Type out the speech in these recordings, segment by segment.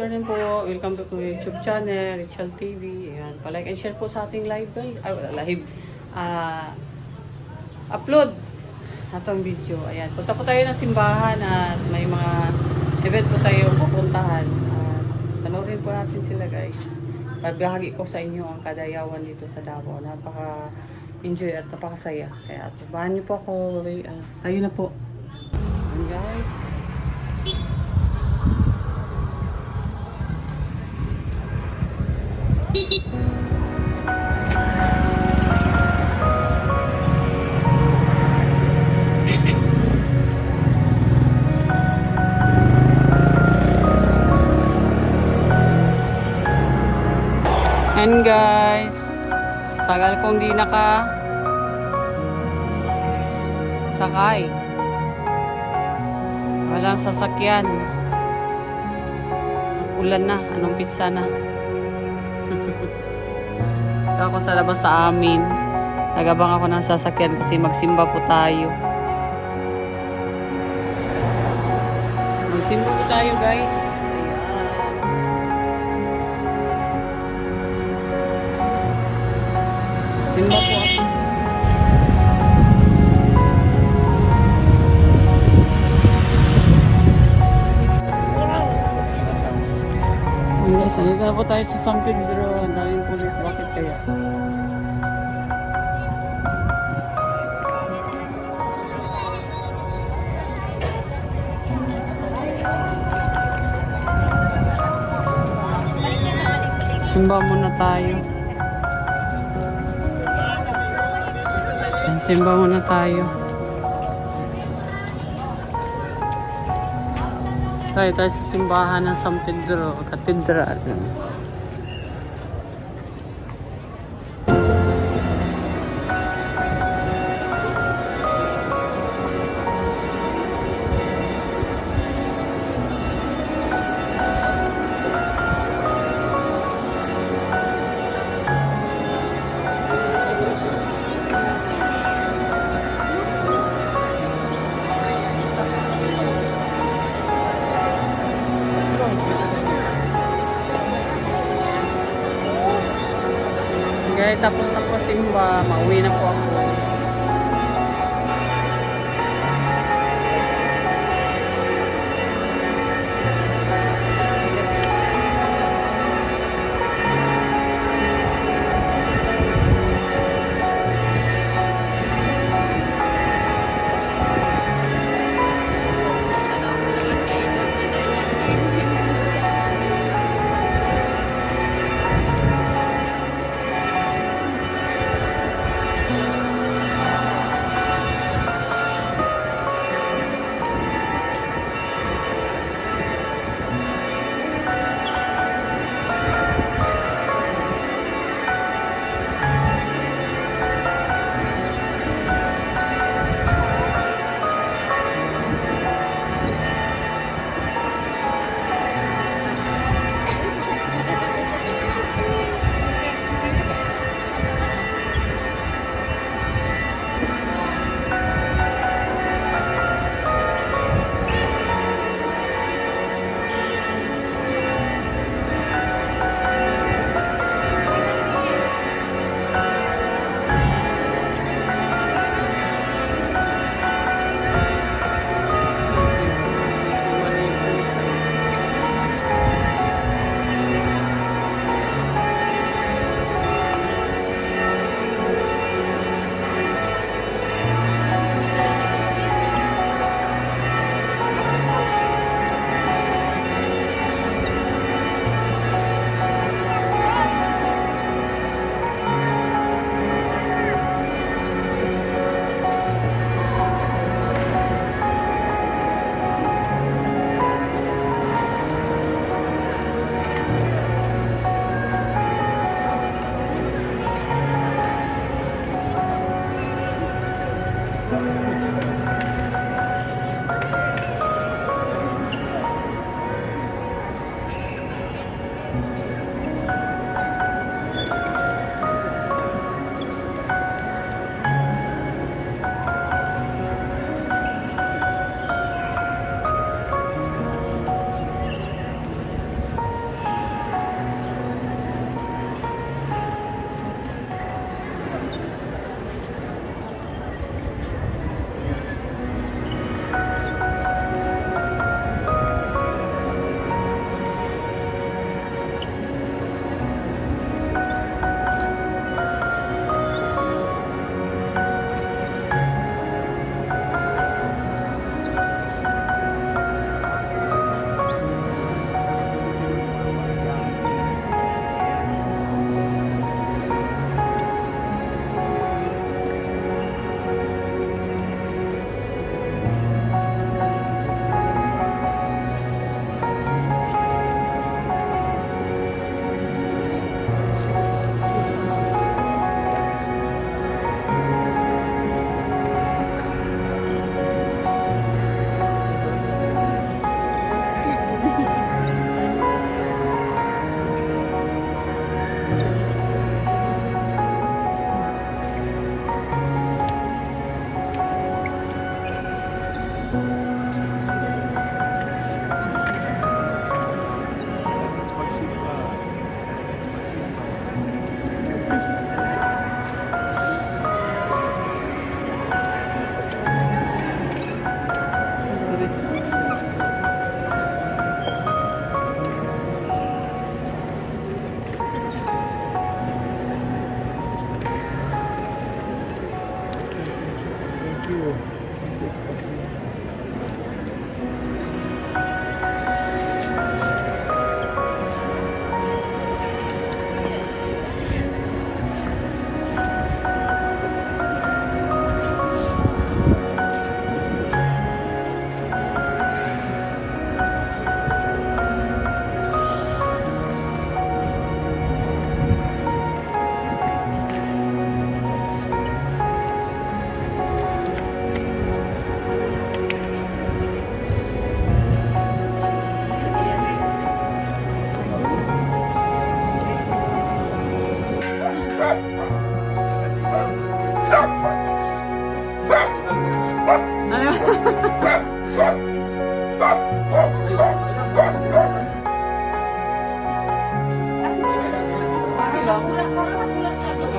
afternoon po. Welcome to YouTube channel, Richel TV. Ayan, palike and share po sa ating live guys. Ay, wala, live. Upload atong video. Ayan, punta po tayo ng simbahan at may mga event po tayo pupuntahan. Panoorin po natin sila guys. Pagbahagi ko sa inyo ang kadayawan dito sa Davao. Napaka-enjoy at napakasaya. Kaya tubahan niyo po ako. Tayo na po. Ayan guys. And guys, tagal kong di sakay. Walang sasakyan. Ulan na, anong pizza na. Ako sa labas sa amin. Tagabang ako ng sasakyan kasi magsimba po tayo. Magsimba po tayo guys. Simba po ako. Guys, dito na po tayo sa San Pedro. Ang daming pulis. Bakit kaya? Simba muna tayo. Simba muna tayo. Tayo sa simbahan ng San Pedro Cathedral. Okay, tapos na po simba, mauwi na po ako. Alis po sila.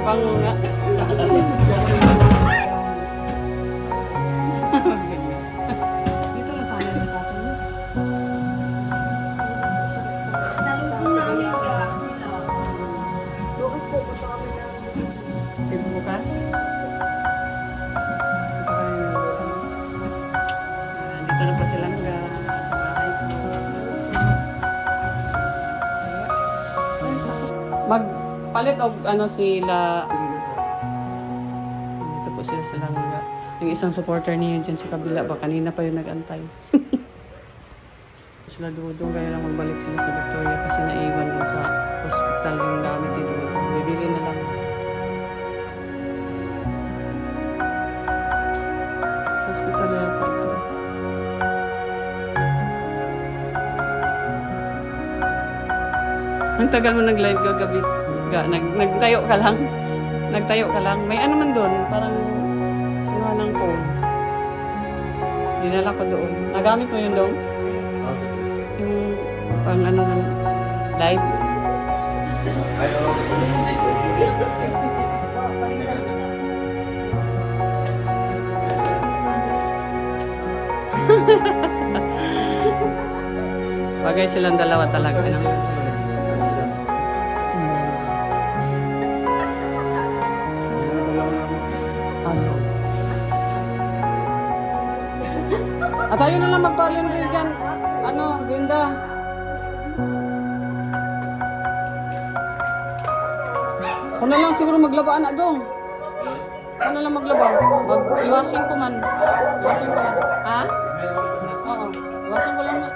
Mabango nga. Dito na sana yung tato mo. Bukas po, punta kami ng Bukas? Dito na pa sila nga. Magpalit og ano sila. Dito po sila sa langga. Yung isang supporter niyo dyan sa kabila ba? Kanina pa yung nag-antay. Sila Dudong kaya lang magbalik sila sa Victoria kasi naiwan doon sa hospital yung gamit ni Dudong. Bibili na lang. Sa hospital yan pa ito. Ang tagal mo nag-live gagabi. Nagtayo ka lang. Nagtayo ka lang. May ano man doon. Parang ano ng phone. Dinala ko doon. Nagamit mo yun doon? Yung pang ano ng live. Bagay silang dalawa talaga. Aso. At tayo na lang magpa-limbri dyan. Ano, Brenda? Ako na lang siguro maglaba na dong. Ako na lang maglaba. Iwasin ko man. Iwasin ko lang. Ha? Oo. Iwasin ko lang na.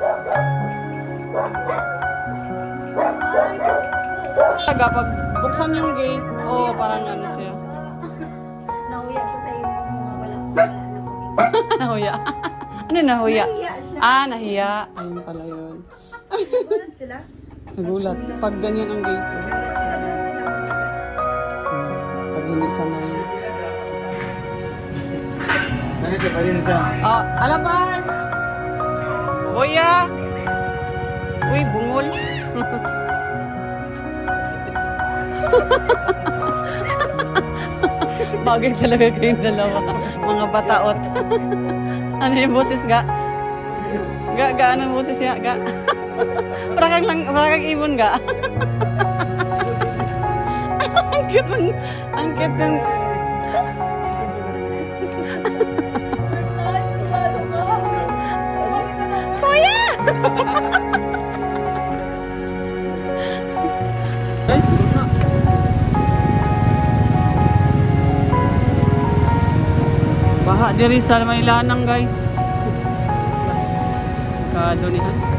Pag buksan yung gate, parang ano siya. Nahuya ko sa iyo mga wala na. Nahuya. Ano nahuya? Nahiya siya. Nahiya. Ayun pala yun. Nagulat sila. Nagulat. Pag ganyan ang gate. Nagulat sila. Pag hindi sanay. Nakita pa rin siya. Alapan! Kuya! Uy, bungol. Bagay talaga kayong dalawa. Mga bataot. Ano yung boses ga? Ga, anong boses niya? Ga? Parakang ibon ga? Ang cute ang cute ng... Kuya! Baha diri sa Mailanang guys. Kadunihan.